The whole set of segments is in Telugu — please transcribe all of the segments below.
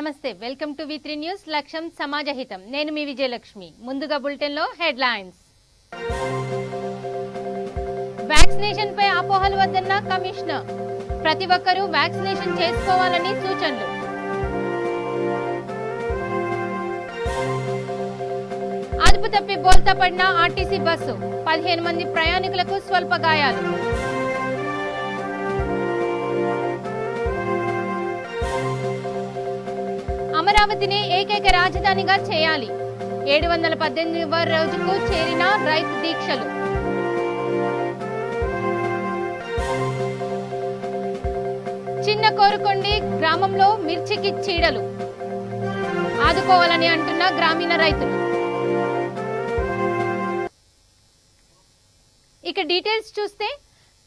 నమస్తే వెల్కమ్ టు వి3 న్యూస్ లక్ష్యం సమాజహితం నేను మీ విజయలక్ష్మి ముందుగా బులెటిన్ లో హెడ్లైన్స్ వ్యాక్సినేషన్ పై అపోహలు వద్దన్న కమిషనర్ ప్రతి ఒక్కరూ వ్యాక్సినేషన్ చేసుకోవాలని సూచనలు అదుపు తప్పి బోల్తా పడిన ఆర్టీసీ బస్సు 15 మంది ప్రయాణికులకు స్వల్ప గాయాలు అమరావతిని ఏకైక రాజధానిగా చేయాలి 718వ రోజుకు చేరిన రైతు దీక్షలు చిన్న కోరుకొండి గ్రామంలో మిర్చికి చీడలు ఆదుకోవాలని అంటున్న గ్రామీణ రైతులు ఇక డీటెయిల్స్ చూస్తే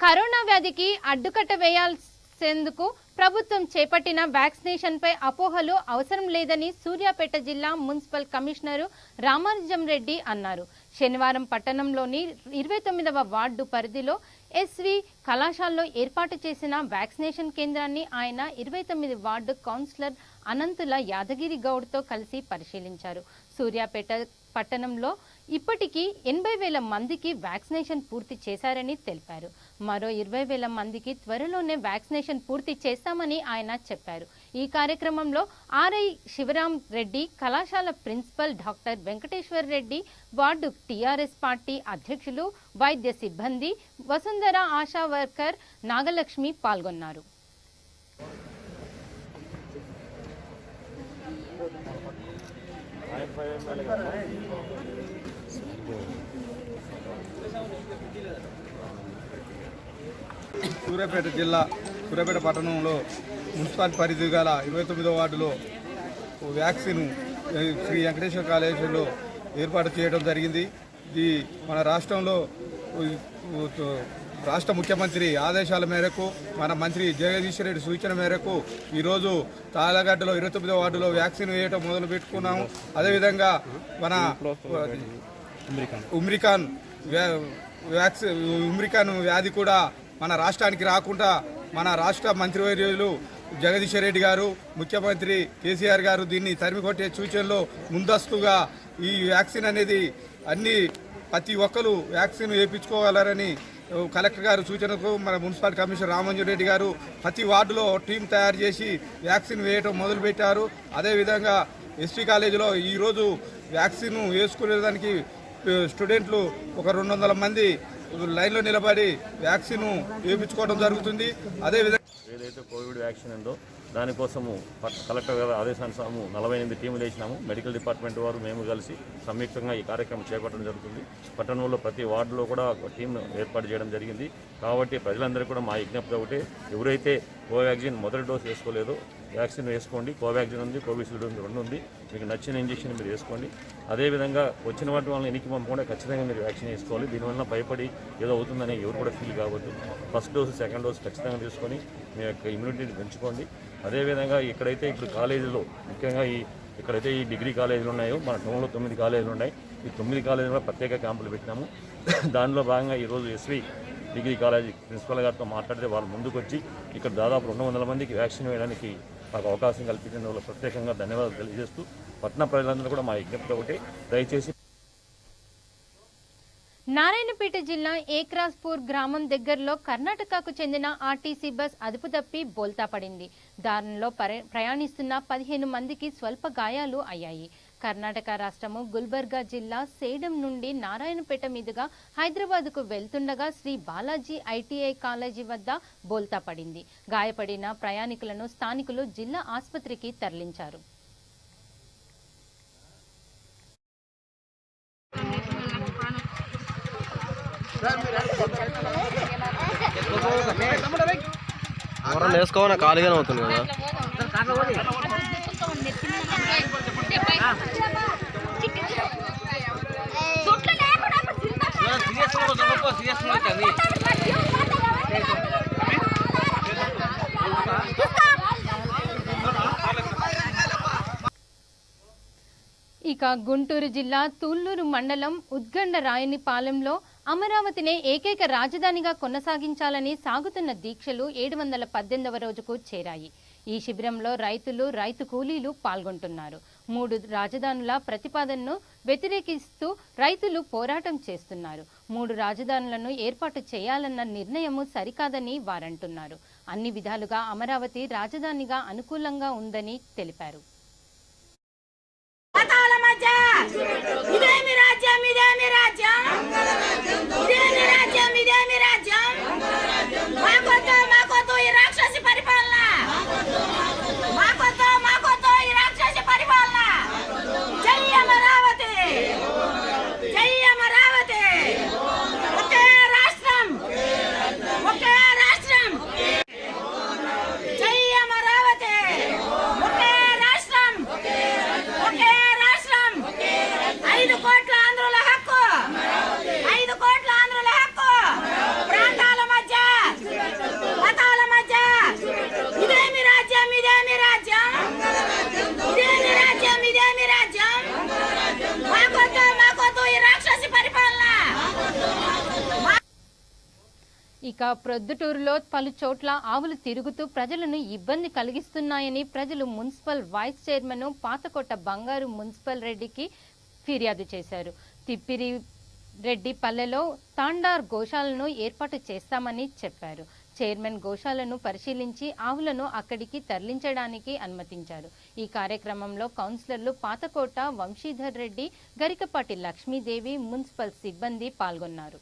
కరోనా వ్యాధికి అడ్డుకట్ట వేయాల్సేందుకు ప్రభుత్వం చేపట్టిన వ్యాక్సినేషన్ పై అపోహలు అవసరం లేదని సూర్యాపేట జిల్లా మున్సిపల్ కమిషనర్ రామానుజం రెడ్డి అన్నారు. శనివారం పట్టణంలోని 29వ వార్డు పరిధిలో ఎస్వి కళాశాలలో ఏర్పాటు చేసిన వ్యాక్సినేషన్ కేంద్రాన్ని ఆయన 29 వార్డు కౌన్సిలర్ అనంతుల యాదగిరి గౌడ్తో కలిసి పరిశీలించారు. సూర్యాపేట పట్టణంలో ఇప్పటికీ 80,000 మందికి వ్యాక్సినేషన్ పూర్తి చేశారని తెలిపారు. మరో 20,000 మందికి త్వరలోనే వ్యాక్సినేషన్ పూర్తి చేస్తామని ఆయన చెప్పారు. ఈ కార్యక్రమంలో ఆర్ఐ శివరాం రెడ్డి, కళాశాల principal doctor Venkateshwar Reddy, ward TRS party అధ్యక్షులు, వైద్య సిబ్బంది, వసుంధర ఆశా వర్కర్ నాగలక్ష్మి పాల్గొన్నారు. సూర్యాపేట జిల్లా సూర్యాపేట పట్టణంలో మున్సిపల్ పరిధి గల 29వ వార్డులో వ్యాక్సిన్ శ్రీ వెంకటేశ్వర కాలేజీలో ఏర్పాటు చేయడం జరిగింది. ఇది మన రాష్ట్రంలో రాష్ట్ర ముఖ్యమంత్రి ఆదేశాల మేరకు మన మంత్రి జగదీశ్వర్ రెడ్డి సూచన మేరకు ఈరోజు తాళగడ్డలో 29వ వార్డులో వ్యాక్సిన్ వేయటం మొదలు పెట్టుకున్నాము. అదేవిధంగా మన ఉమ్రికాన్ వ్యాధి కూడా మన రాష్ట్రానికి రాకుండా మన రాష్ట్ర మంత్రివర్యులు జగదీశ్వర్ రెడ్డి గారు, ముఖ్యమంత్రి కేసీఆర్ గారు దీన్ని తరిమి కొట్టే సూచనలో ముందస్తుగా ఈ వ్యాక్సిన్ అనేది ప్రతి ఒక్కరు వ్యాక్సిన్ వేయించుకోగలరని కలెక్టర్ గారు సూచనకు మన మున్సిపల్ కమిషనర్ రామాంజన్ రెడ్డి గారు ప్రతి వార్డులో టీం తయారు చేసి వ్యాక్సిన్ వేయటం మొదలుపెట్టారు. అదేవిధంగా ఎస్పీ కాలేజీలో ఈరోజు వ్యాక్సిన్ వేసుకునేదానికి స్టూడెంట్లు ఒక 200 మంది లైన్లో నిలబడి వ్యాక్సిన్ వేయించుకోవడం జరుగుతుంది. అదేవిధంగా ఏదైతే కోవిడ్ వ్యాక్సిన్ ఉందో దానికోసము కలెక్టర్ గారి ఆదేశానుసారము 48 టీములు వేసినాము. మెడికల్ డిపార్ట్మెంట్ వారు మేము కలిసి సంయుక్తంగా ఈ కార్యక్రమం చేపట్టడం జరుగుతుంది. పట్టణంలో ప్రతి వార్డులో కూడా ఒక టీంను ఏర్పాటు చేయడం జరిగింది. కాబట్టి ప్రజలందరికీ కూడా మా విజ్ఞప్తి ఒకటే, ఎవరైతే కోవాక్సిన్ మొదటి డోసు వేసుకోలేదో వ్యాక్సిన్ వేసుకోండి. కోవాక్సిన్ ఉంది, కోవిషీల్డ్ ఉంది, 2 ఉంది. మీకు నచ్చిన ఇంజక్షన్ మీరు వేసుకోండి. అదేవిధంగా వచ్చిన వాటి వాళ్ళని ఎన్నికి పంపకుండా ఖచ్చితంగా మీరు వ్యాక్సిన్ వేసుకోవాలి. దీనివల్ల భయపడి ఏదో అవుతుందని ఎవరు కూడా ఫీల్ కావద్దు. ఫస్ట్ డోసు, సెకండ్ డోసు ఖచ్చితంగా తీసుకొని మీ యొక్క ఇమ్యూనిటీని పెంచుకోండి. అదేవిధంగా ఇక్కడైతే ఇప్పుడు కాలేజీలో ముఖ్యంగా ఇక్కడైతే ఈ డిగ్రీ కాలేజీలు ఉన్నాయో మన టౌన్లో 9 కాలేజీలు ఉన్నాయి. ఈ 9 కాలేజీలో ప్రత్యేక క్యాంపులు పెట్టినాము. దానిలో భాగంగా ఈరోజు ఎస్వి డిగ్రీ కాలేజీ ప్రిన్సిపల్ గారితో మాట్లాడితే వాళ్ళు ముందుకు వచ్చి ఇక్కడ దాదాపు 200 మందికి వ్యాక్సిన్ వేయడానికి మాకు అవకాశం కల్పించిన వాళ్ళు ప్రత్యేకంగా ధన్యవాదాలు తెలియజేస్తూ పట్టణ ప్రజలందరూ కూడా మా విజ్ఞప్తి ఒకటి, దయచేసి నారాయణపేట జిల్లా ఏక్రాస్పూర్ గ్రామం దగ్గరలో కర్ణాటకకు చెందిన ఆర్టీసీ బస్ అదుపు తప్పి బోల్తా పడింది. దానిలో ప్రయాణిస్తున్న 15 మందికి స్వల్ప గాయాలు అయ్యాయి. కర్ణాటక రాష్ట్రము గుల్బర్గా జిల్లా సేడం నుండి నారాయణపేట మీదుగా హైదరాబాద్కు వెళ్తుండగా శ్రీ బాలాజీ ఐటీఐ కాలేజీ వద్ద బోల్తా పడింది. గాయపడిన ప్రయాణికులను స్థానికులు జిల్లా ఆసుపత్రికి తరలించారు. వేసుకోవాలని ఖాళీగానే అవుతుంది కదా. ఇక గుంటూరు జిల్లా తుళ్లూరు మండలం ఉద్గండ రాయనిపాలెంలో అమరావతినే ఏకైక రాజధానిగా కొనసాగించాలని సాగుతున్న దీక్షలు 718వ రోజుకు చేరాయి. ఈ శిబిరంలో రైతులు, రైతు కూలీలు పాల్గొంటున్నారు. 3 రాజధానుల ప్రతిపాదనను వ్యతిరేకిస్తూ రైతులు పోరాటం చేస్తున్నారు. 3 రాజధానులను ఏర్పాటు చేయాలన్న నిర్ణయము సరికాదని వారంటున్నారు. అన్ని విధాలుగా అమరావతి రాజధానిగా అనుకూలంగా ఉందని తెలిపారు. ఇక ప్రొద్దుటూరులో పలు చోట్ల ఆవులు తిరుగుతూ ప్రజలను ఇబ్బంది కలిగిస్తున్నాయని ప్రజలు మున్సిపల్ వైస్ చైర్మన్ పాతకోట బంగారు మున్సిపల్ రెడ్డికి ఫిర్యాదు చేశారు. తిప్పిరి రెడ్డి పల్లెలో తాండార్ గోశాలను ఏర్పాటు చేస్తామని చెప్పారు. చైర్మన్ గోశాలను పరిశీలించి ఆవులను అక్కడికి తరలించడానికి అనుమతించారు. ఈ కార్యక్రమంలో కౌన్సిలర్లు పాతకోట వంశీధర్ రెడ్డి, గరికపాటి లక్ష్మీదేవి, మున్సిపల్ సిబ్బంది పాల్గొన్నారు.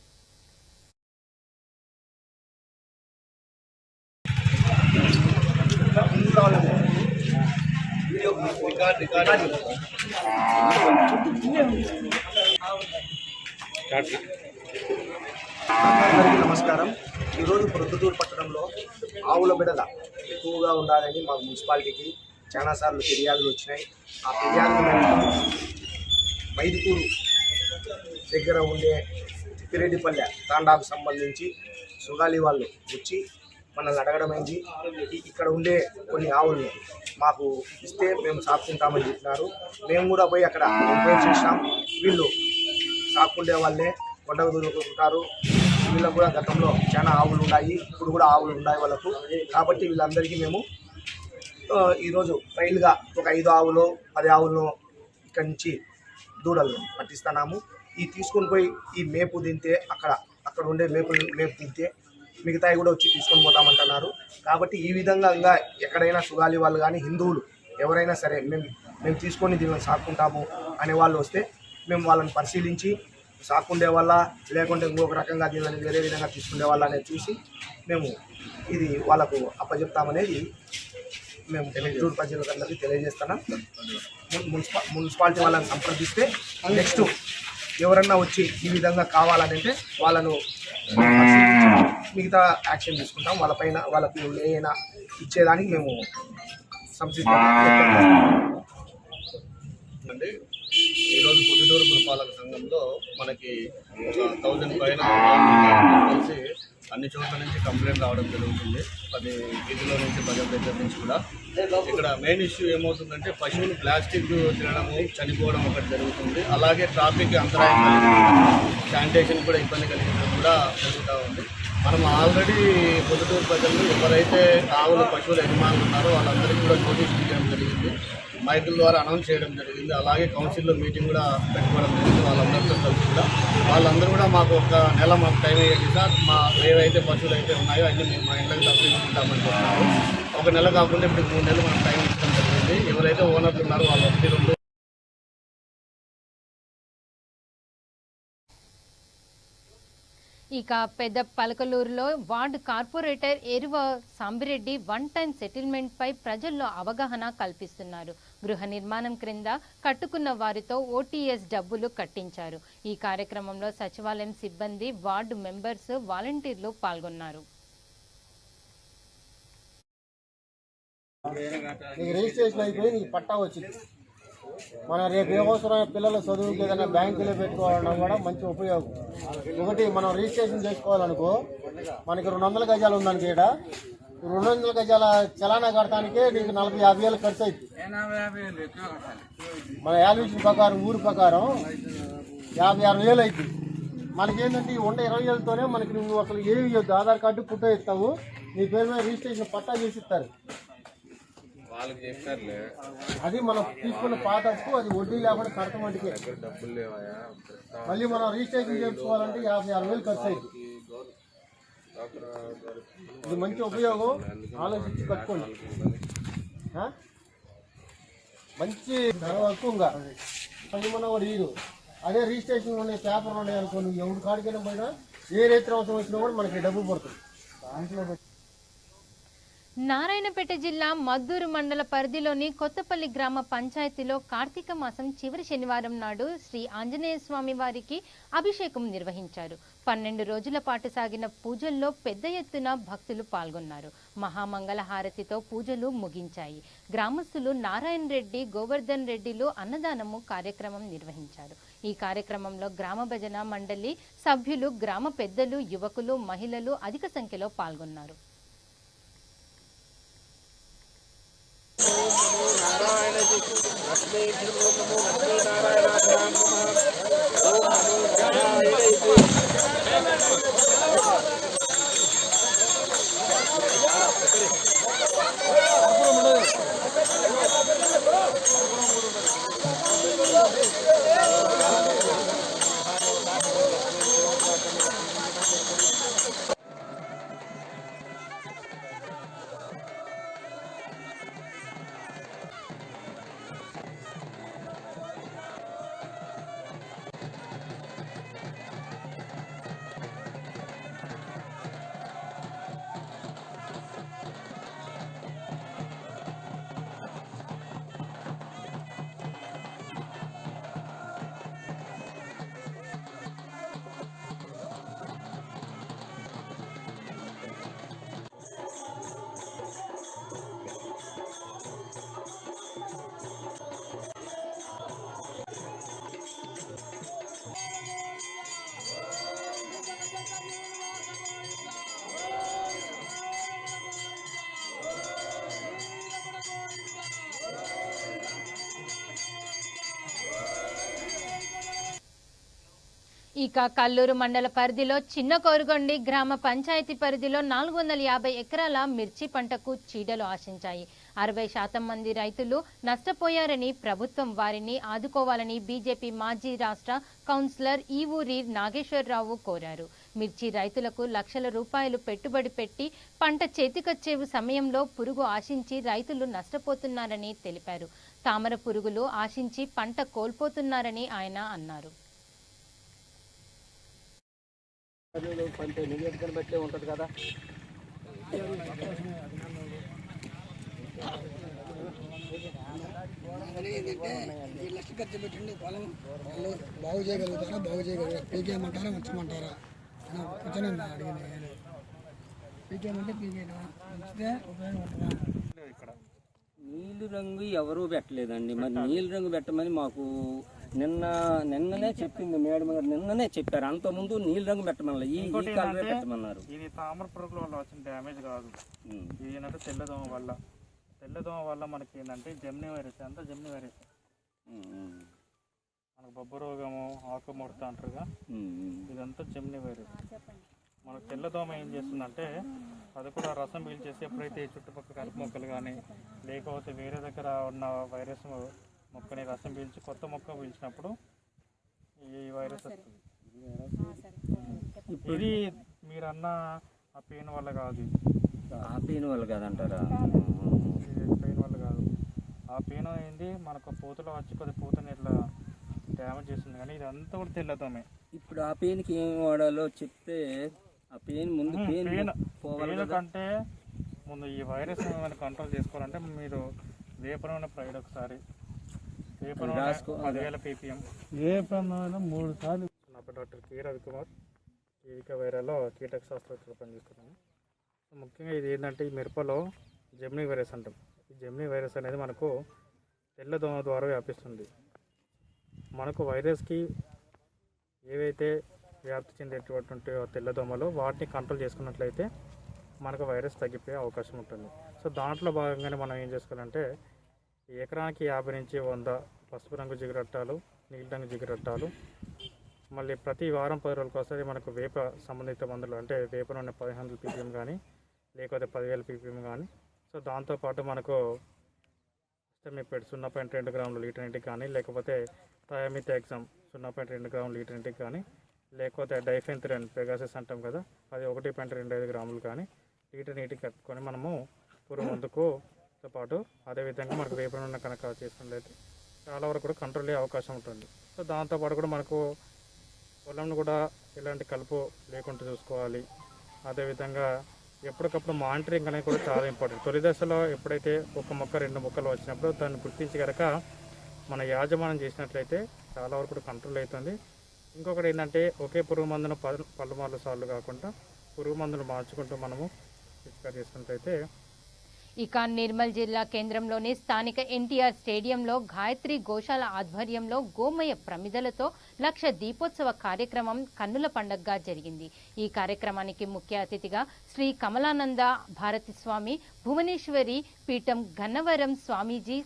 అందరికీ నమస్కారం. ఈరోజు ప్రొద్దుటూరు పట్టణంలో ఆవుల బిడల ఎక్కువగా ఉండాలని మా మున్సిపాలిటీకి చాలాసార్లు ఫిర్యాదులు వచ్చినాయి. ఆ ఫిర్యాదుల మేరకు మైదుకూరు దగ్గర ఉండే తిప్పిరెడ్డిపల్లె తాండాకు సంబంధించి సుగాలి వాళ్ళు వచ్చి మనల్ని అడగడమైంది. ఇక్కడ ఉండే కొన్ని ఆవులను మాకు ఇస్తే మేము సాక్కుంటామని చెప్పినారు. మేము కూడా పోయి అక్కడ ఎంక్వైరీ చేసినాం. వీళ్ళు సాక్కుండే వాళ్ళే కొండకు దూరుకుంటారు. వీళ్ళకు కూడా గతంలో చాలా ఆవులు ఉన్నాయి, ఇప్పుడు కూడా ఆవులు ఉన్నాయి వాళ్ళకు. కాబట్టి వీళ్ళందరికీ మేము ఈరోజు ట్రైల్గా ఒక 5 ఆవులు 10 ఆవులను ఇక్కడి నుంచి దూడలు పట్టిస్తున్నాము. ఈ తీసుకొని పోయి ఈ మేపు తింటే అక్కడ ఉండే మేపు తింటే మిగతాయి కూడా వచ్చి తీసుకొని పోతామంటున్నారు. కాబట్టి ఈ విధంగా ఇంకా ఎక్కడైనా సుగాలి వాళ్ళు కానీ హిందువులు ఎవరైనా సరే మేము తీసుకొని దీనిని సాక్కుంటాము అనే వాళ్ళు వస్తే మేము వాళ్ళని పరిశీలించి సాక్కుండే వాళ్ళ లేకుంటే ఇంకొక రకంగా దీనిని వేరే విధంగా తీసుకునే వాళ్ళ అనేది చూసి మేము ఇది వాళ్ళకు అప్పచెప్తామనేది మేము ప్రొద్దుటూరు ప్రజలందరికీ తెలియజేస్తున్నాం. మున్సిపాలిటీ వాళ్ళని సంప్రదిస్తే నెక్స్ట్ ఎవరన్నా వచ్చి ఈ విధంగా కావాలంటే వాళ్ళను మిగతా యాక్షన్ తీసుకుంటాం. వాళ్ళపైన వాళ్ళకి ఏదైనా ఇచ్చేదానికి మేము అంటే ఈరోజు ప్రొద్దుటూరు పురపాలక సంఘంలో మనకి 1000 పైన కలిసి అన్ని చోట్ల నుంచి కంప్లైంట్ రావడం జరుగుతుంది. 10 వీధిలో నుంచి ప్రజల దగ్గర నుంచి కూడా. ఇక్కడ మెయిన్ ఇష్యూ ఏమవుతుందంటే పశువులు ప్లాస్టిక్ తినడము, చనిపోవడం ఒకటి జరుగుతుంది. అలాగే ట్రాఫిక్ అంతరాయం కలిగించడం, శానిటేషన్ కూడా ఇబ్బంది కలిగించడం కూడా జరుగుతూ ఉంది. మనం ఆల్రెడీ ప్రొద్దుటూరు ప్రజలు ఎవరైతే ఆవుల పశువుల యజమానులు ఉన్నారో వాళ్ళందరికీ కూడా నోటీస్ ఇవ్వడం జరిగింది. మైకుల ద్వారా అనౌన్స్ చేయడం జరిగింది. అలాగే కౌన్సిల్లో మీటింగ్ కూడా పెట్టుకోవడం జరిగింది. వాళ్ళందరితో కలిసి కూడా వాళ్ళందరూ కూడా మాకు ఒక నెల మాకు టైం అయ్యేది సార్, మా ఏవైతే పశువులు అయితే ఉన్నాయో అన్నీ మేము మా ఇంట్లోకి తప్పించుకుంటామని చెప్తున్నారు. ఒక నెల కాకుండా ఇప్పుడు 3 నెలలు మనం టైం ఇచ్చడం జరిగింది. ఎవరైతే ఓనర్లు ఉన్నారో వాళ్ళు 1-2 ఇక పెద్ద పలకలూరులో ward corporator ఎరువ Sambireddy one time settlement పై ప్రజల్లో అవగాహన కల్పిస్తున్నారు. గృహ నిర్మాణం క్రింద కట్టుకున్న వారితో ఓటీఎస్ డబ్బులు కట్టించారు. ఈ కార్యక్రమంలో సచివాలయం సిబ్బంది, వార్డు మెంబర్స్, వాలంటీర్లు పాల్గొన్నారు. రిజిస్ట్రేషన్ అయిపోయి నీకు పట్టా వచ్చింది. మన రేపు ఏమవసరమైన పిల్లల చదువుకి ఏదైనా బ్యాంకులో పెట్టుకోవాలన్నా కూడా మంచి ఉపయోగం. ఒకటి మనం రిజిస్ట్రేషన్ చేసుకోవాలనుకో, మనకి 200 గజాలు ఉందనుకో, ఇక్కడ 200 గజాల చలానా కడటానికే నీకు 40-50 వేలు ఖర్చు అవుతుంది. మన యాల్యూషన్ ప్రకారం ఊరు ప్రకారం 50-60 వేలు అవుతుంది. మనకేంటంటే ఈ 20 వేలతోనే మనకి నువ్వు అసలు ఏమి ఇవ్వద్దు. ఆధార్ కార్డు ఫోటో ఇస్తావు, నీ పేరు మీద రిజిస్ట్రేషన్ పట్టా చేసి ఇస్తారు. అది మనం తీసుకున్న పాత అప్పు, అది వడ్డీ లేకుండా కడతాం మటుకే. మళ్ళీ మనం రిజిస్ట్రేషన్ చేసుకోవాలంటే 56,000 ఖర్చు అయింది. ఇది మంచి ఉపయోగం, ఆలోచించి కట్టుకోండి. మంచి ధర ఎక్కువగా అది మన వాడు ఈడు. అదే రిజిస్ట్రేషన్ ఉన్నాయి, పేపర్లు ఉన్నాయి అనుకో, నువ్వు ఎవరి కాడికైనా పోయినా ఏ రైతు అవసరం వచ్చినా కూడా మనకి డబ్బు పడుతుంది. దాంట్లో నారాయణపేట జిల్లా మద్దూరు మండల పరిధిలోని కొత్తపల్లి గ్రామ పంచాయతీలో కార్తీక మాసం చివరి శనివారం నాడు శ్రీ ఆంజనేయ స్వామి వారికి అభిషేకం నిర్వహించారు. 12 రోజుల పాటు సాగిన పూజల్లో పెద్ద ఎత్తున భక్తులు పాల్గొన్నారు. మహామంగళ హారతితో పూజలు ముగించాయి. గ్రామస్తులు నారాయణ రెడ్డి, గోవర్ధన్ రెడ్డిలు అన్నదానము కార్యక్రమం నిర్వహించారు. ఈ కార్యక్రమంలో గ్రామ భజన మండలి సభ్యులు, గ్రామ పెద్దలు, యువకులు, మహిళలు అధిక సంఖ్యలో పాల్గొన్నారు. ఇక కల్లూరు మండల పరిధిలో చిన్న కోరుగొండి గ్రామ పంచాయతీ పరిధిలో 450 ఎకరాల మిర్చి పంటకు చీడలు ఆశించాయి. 60% మంది రైతులు నష్టపోయారని ప్రభుత్వం వారిని ఆదుకోవాలని బీజేపీ మాజీ రాష్ట్ర కౌన్సిలర్ ఈవూరి నాగేశ్వరరావు కోరారు. మిర్చి రైతులకు లక్షల రూపాయలు పెట్టుబడి పెట్టి పంట చేతికొచ్చే సమయంలో పురుగు ఆశించి రైతులు నష్టపోతున్నారని తెలిపారు. తామర పురుగులు ఆశించి పంట కోల్పోతున్నారని ఆయన అన్నారు. బట్టే ఉంటుంది కదా. ఏంటంటే 2 లక్షలు ఖర్చు పెట్టండి పొలం వాళ్ళు బాగు చేయగలుగుతారా, బాగు చేయగలుగుతారా, పీకేయమంటారా, ఉంచమంటారా కూర్చొని అడిగింది. పీకేయమంటే పీకేయడం ఉంచితే ఉపయోగం ఉంటుందా? ఇక్కడ నీళ్ళు రంగు ఎవరూ పెట్టలేదండి. మరి నీళ్ళు రంగు పెట్టమని మాకు నిన్ననే చెప్పింది మేడం గారు, నిన్ననే చెప్పారు. అంతకుముందు నీళ్ళు రంగు పెట్టమన్నారు, ఈ కలరే పెట్టమన్నారు. ఇది తామర పురుగుల వల్ల వచ్చిన డ్యామేజ్ కాదు, ఇది ఏంటంటే తెల్లదోమ వల్ల మనకి ఏంటంటే జెమిని వైరస్, అంతా జెమిని వైరస్. మనకు బొబ్బ రోగము, ఆకు ముడత అంటారుగా, ఇదంతా జెమిని వైరస్. మనకు తెల్లదోమ ఏం చేస్తుందంటే అది కూడా రసం పీల్చేసి ఎప్పుడైతే చుట్టుపక్కల కలుపు మొక్కలు కానీ లేకపోతే వేరే దగ్గర ఉన్న వైరస్ మొక్కని రసం పీల్చి కొత్త మొక్క పీల్చినప్పుడు ఈ వైరస్ వస్తుంది. ఇది మీరన్న ఆ పెయిన్ వల్ల కాదు, ఆ పెయిన్ వల్ల కాదంటారా? పెయిన్ వల్ల కాదు. ఆ పెయిన్ ఏంది మనకు పూతలో వచ్చి కొద్ది పూతని ఇట్లా డ్యామేజ్ చేస్తుంది, కానీ ఇదంతా కూడా తెల్లదోమే. ఇప్పుడు ఆ పెయిన్కి ఏం వాడాలో చెప్తే, ఆ పెయిన్ ముందు పెయిన్ కంటే ముందు ఈ వైరస్ మనం కంట్రోల్ చేసుకోవాలంటే మీరు వేప నూనె ప్రైడ్ ఒకసారి, వేప నూనె 10,000 ppm, వేప నూనె 3 సార్లు. నా పేరు డాక్టర్ కే రవికుమార్, కీవిక వైరాలో కీటక శాస్త్రవేత్తగా పనిచేస్తున్నాను. ముఖ్యంగా ఇది ఏంటంటే ఈ మిరపలో జెమిని వైరస్ అంటాం. ఈ జెమిని వైరస్ అనేది మనకు తెల్లదోమ ద్వారా వ్యాపిస్తుంది. మనకు వైరస్కి ఏవైతే వ్యాప్తి చెందేటటువంటి తెల్లదోమలు వాటిని కంట్రోల్ చేసుకున్నట్లయితే మనకు వైరస్ తగ్గిపోయే అవకాశం ఉంటుంది. సో దాంట్లో భాగంగానే మనం ఏం చేసుకోవాలంటే ఎకరానికి 50 నుంచి 100 పసుపు రంగు జిగురట్టాలు, నీలి రంగు జిగురట్టాలు, మళ్ళీ ప్రతి వారం 10 రోజులకు వస్తుంది మనకు వేప సంబంధిత మందులు, అంటే వేప నూనె 1500 ppm కానీ లేకపోతే 10,000 ppm కానీ. సో దాంతోపాటు మనకు సెమిపెడ్ 0.2 గ్రాములు లీటర్ నీటికి కానీ, లేకపోతే థయామిథాక్సమ్ 0.2 గ్రాములు లీటర్ నీటికి కానీ, లేకపోతే డైఫెన్థ్రిన్ పెగాసస్ అంటాం కదా, అది 1.25 గ్రాములు కానీ లీటర్ నీటికి కలుపుకొని మనము పురుగు మందుకు పాటు అదేవిధంగా మనకు వేప నూనె కనుక చేసుకున్నట్లయితే చాలా వరకు కూడా కంట్రోల్ అయ్యే అవకాశం ఉంటుంది. సో దాంతోపాటు కూడా మనకు పొలంను కూడా ఎలాంటి కలుపు లేకుండా చూసుకోవాలి. అదేవిధంగా ఎప్పటికప్పుడు మానిటరింగ్ అనేది కూడా చాలా ఇంపార్టెంట్. తొలి దశలో ఎప్పుడైతే ఒక మొక్క 2 మొక్కలు వచ్చినప్పుడు దాన్ని గుర్తించి కనుక మన యాజమాన్యం చేసినట్లయితే చాలా వరకు కూడా కంట్రోల్ అవుతుంది. ఇంకొకటి ఏంటంటే ఒకే పురుగు మందును పలుమార్లు సార్లు కాకుండా పురుగు మందును మార్చుకుంటూ మనము పిచికారీ చేసుకున్నట్లయితే. ఇక నిర్మల్ జిల్లా కేంద్రంలోని స్థానిక ఎన్టీఆర్ స్టేడియంలో గాయత్రి గోశాల ఆధ్వర్యంలో గోమయ ప్రమిదలతో 1,00,000 దీపోత్సవ కార్యక్రమం కన్నుల పండుగగా జరిగింది. ఈ కార్యక్రమానికి ముఖ్య అతిథిగా శ్రీ కమలానంద భారతి స్వామి, భువనేశ్వరి పీఠం గన్నవరం స్వామీజీ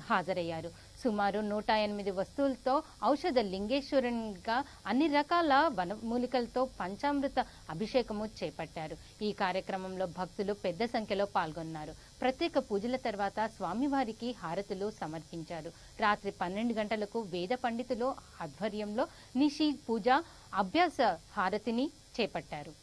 హాజరయ్యారు. సుమారు 108 వస్తువులతో ఔషధ లింగేశ్వరునిగా అన్ని రకాల వనమూలికలతో పంచామృత అభిషేకము చేపట్టారు. ఈ కార్యక్రమంలో భక్తులు పెద్ద సంఖ్యలో పాల్గొన్నారు. ప్రత్యేక పూజల తర్వాత స్వామివారికి హారతులు సమర్పించారు. రాత్రి 12 గంటలకు వేద పండితులు ఆధ్వర్యంలో నిషి పూజ అభ్యాస హారతిని చేపట్టారు.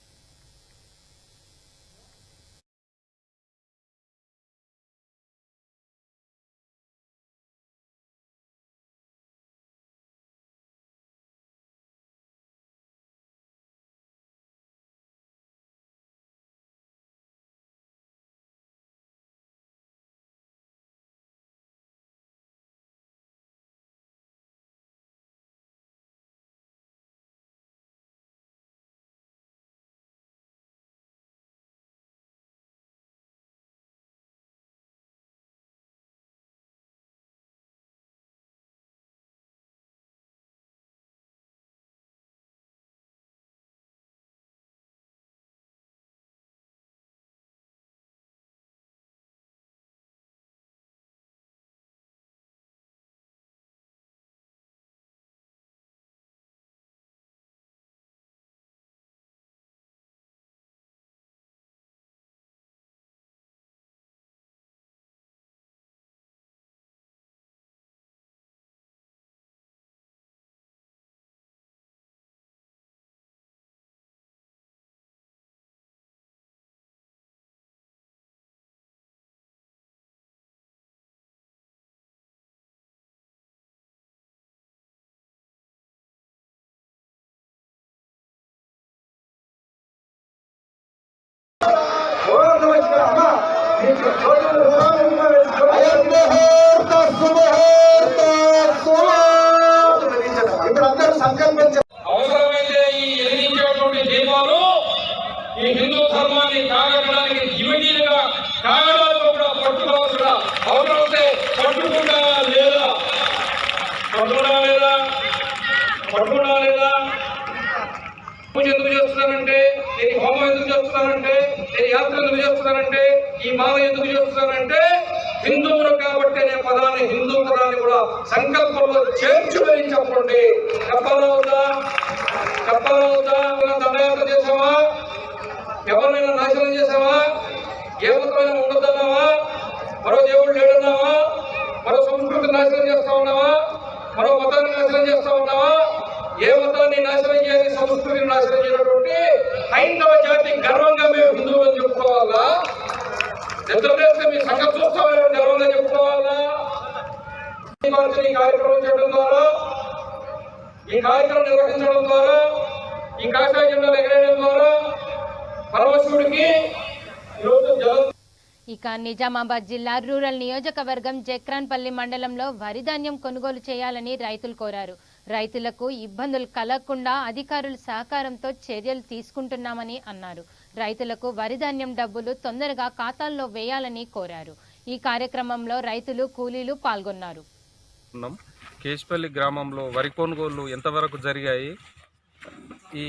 అవసరమైతే ఈ ఎదిరించేటువంటి దీపాలు ఈ హిందూ ధర్మాన్ని కాగడానికి యువతీలుగా కాగడాలకు కూడా పట్టుకోవాల్సిన అవసరమైతే పట్టుకుంటా లేదా పూజ ఎందుకు చేస్తున్నానంటే, నేను హోమం ఎందుకు చేస్తున్నానంటే, నేను యాత్ర ఎందుకు చేస్తున్నానంటే, ఈ మాల ఎందుకు చేస్తున్నానంటే హిందువులు కాబట్టి అనే పదాన్ని, హిందూ పదాన్ని కూడా సంకల్పంలో చేర్చుకొని చెప్పండి. చెప్పలవుతా దండయాత్ర చేసావా, ఎవరినైనా నాశనం చేసావా, ఏ మతమైనా ఉండదన్నావా, మరో దేవుడు లేడన్నావా, మరో సంస్కృతి నాశనం చేస్తా ఉన్నావా, మరో మతాన్ని నాశనం చేస్తా ఉన్నావా? ఏ మతాన్ని నాశనం చేయని, సంస్కృతిని నాశనం చేయనటువంటి హైందవ జాతి గర్వంగా మేము హిందువులు అని చెప్పుకోవాలా? నిద్రలేస్తే మీ సంగతి చూస్తామని గర్వంగా చెప్పుకోవాలా? ఈ కార్యక్రమం చేయడం ద్వారా, ఈ కార్యక్రమం నిర్వహించడం ద్వారా, ఈ కాషాయ జెండాలు ఎగరేయడం ద్వారా పరమశివుడికి ఈరోజు జలం. ఇక నిజామాబాద్ జిల్లా రూరల్ నియోజకవర్గం జక్రాన్పల్లి మండలంలో వరి ధాన్యం కొనుగోలు చేయాలని రైతులు కోరారు. రైతులకు ఇబ్బందులు కలగకుండా అధికారుల సహకారంతో చర్యలు తీసుకుంటున్నామని అన్నారు. రైతులకు వరి ధాన్యం డబ్బులు తొందరగా ఖాతాల్లో వేయాలని కోరారు. ఈ కార్యక్రమంలో రైతులు, కూలీలు పాల్గొన్నారు. కేశపల్లి గ్రామంలో వరి కొనుగోళ్లు ఎంతవరకు జరిగాయి, ఈ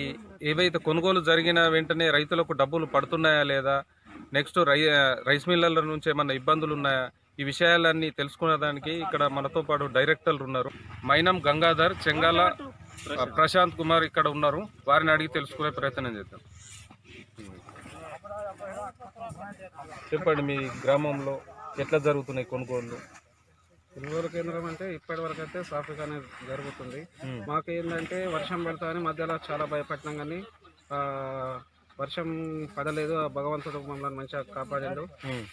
ఏవైతే కొనుగోలు జరిగిన వెంటనే రైతులకు డబ్బులు పడుతున్నాయా లేదా, నెక్స్ట్ రైస్ మిల్లర్ల నుంచి ఏమన్నా ఇబ్బందులు ఉన్నాయా, ఈ విషయాలన్నీ తెలుసుకునేదానికి ఇక్కడ మనతో పాటు డైరెక్టర్లు ఉన్నారు. మైనం గంగాధర్, చెంగాల ప్రశాంత్ కుమార్ ఇక్కడ ఉన్నారు. వారిని అడిగి తెలుసుకునే ప్రయత్నం చేద్దాం. చెప్పండి, మీ గ్రామంలో ఎట్లా జరుగుతున్నాయి కొనుగోళ్లు? కొనుగోలు కేంద్రం అంటే ఇప్పటి వరకు అయితే సాఫీగానే జరుగుతుంది. మాకేంటంటే వర్షం పడతామని మధ్యలో చాలా భయపడినాం, కానీ వర్షం పడలేదు. భగవంతుడు మమ్మల్ని మంచిగా కాపాడాడు.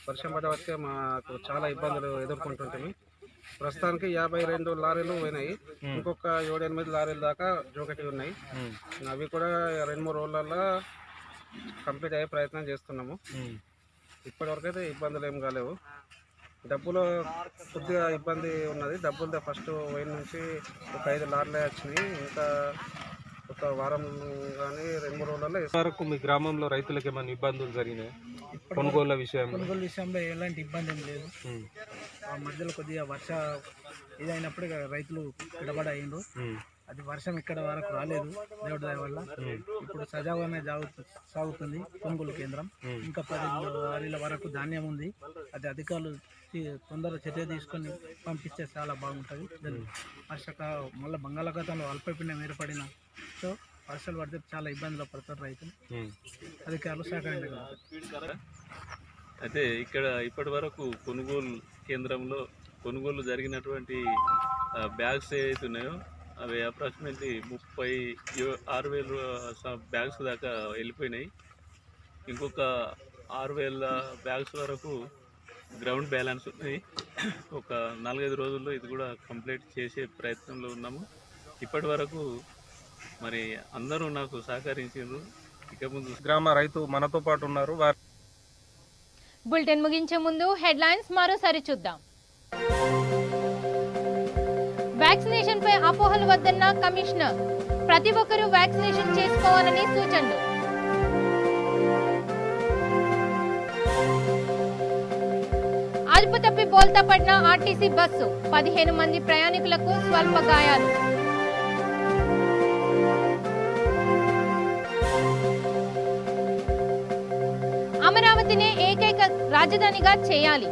వర్షం పడే వరకే మాకు చాలా ఇబ్బందులు ఎదుర్కొంటుంటాము. ప్రస్తుతానికి 52 లారీలు పోయినాయి. ఇంకొక 7-8 లారీల దాకా జోకటి ఉన్నాయి. అవి కూడా 2-3 రోజులలో కంప్లీట్ అయ్యే ప్రయత్నం చేస్తున్నాము. ఇప్పటి వరకు అయితే ఇబ్బందులు ఏం కాలేవు. డబ్బులో కొద్దిగా ఇబ్బంది ఉన్నది. డబ్బులు ఫస్ట్ పోయిన నుంచి ఒక 5 లారీలే వచ్చినాయి. ఇంకా ఒక వారం కానీ 2-3 రోజులలో వరకు మీ గ్రామంలో రైతులకు ఏమైనా ఇబ్బందులు జరిగినాయి? కొనుగోలు విషయంలో ఎలాంటి ఇబ్బంది ఏం లేదు. ఆ మధ్యలో కొద్దిగా ఇదైనప్పుడు రైతులు కిడబడ అయ్యిండ్రు. అది వర్షం ఇక్కడ వరకు రాలేదు దేవుడి దయ వల్ల. ఇప్పుడు సజావుగానే సాగుతుంది కొనుగోలు కేంద్రం. ఇంకా 10 లారీల వరకు ధాన్యం ఉంది. అది అధికారులు తొందరగా చర్య తీసుకొని పంపిస్తే చాలా బాగుంటుంది. మళ్ళీ బంగాళాఖాతంలో అల్పపీడనం ఏర్పడిన సో వర్షాలు పడితే చాలా ఇబ్బందులు పడతారు రైతులు. అధికారులు సహకరించగలరు. అయితే ఇక్కడ ఇప్పటి వరకు కొనుగోలు కేంద్రంలో కొనుగోలు జరిగినటువంటి బ్యాగ్స్ ఏవైతే ఉన్నాయో అవి అప్రాక్సిమేట్లీ 36,000 బ్యాగ్స్ దాకా వెళ్ళిపోయినాయి. ఇంకొక 6,000 బ్యాగ్స్ వరకు గ్రౌండ్ బ్యాలెన్స్ ఉన్నాయి. ఒక 4-5 రోజుల్లో ఇది కూడా కంప్లీట్ చేసే ప్రయత్నంలో ఉన్నాము. ఇప్పటి వరకు మరి అందరూ నాకు సహకరించారు. ఇక ముందు గ్రామ రైతు మనతో పాటు ఉన్నారు. బులెటిన్ ముగించే ముందు హెడ్లైన్స్ మరోసారి చూద్దాం. వ్యాక్సినేషన్ పై అపోహలు వద్దన్న కమిషనర్, ప్రతి ఒక్కరూ వ్యాక్సినేషన్ చేసుకోవాలని సూచనలు. అదుపు తప్పి బోల్తా పడిన ఆర్టీసీ బస్సు, 15 మంది ప్రయాణికులకు స్వల్ప గాయాలు. అమరావతినే ఏకైక రాజధానిగా చేయాలి.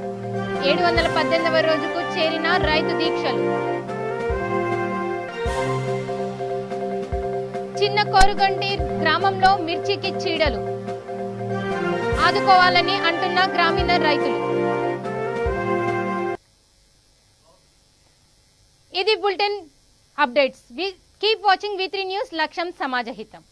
718వ రోజుకు చేరిన రైతు దీక్షలు. చిన్న కోరుగంటి గ్రామంలో మిర్చికి చీడలు, ఆదుకోవాలని అంటున్న గ్రామీణ రైతులు. ఇది bulletin updates. Keep watching V3 news. లక్ష్యం సమాజహితం.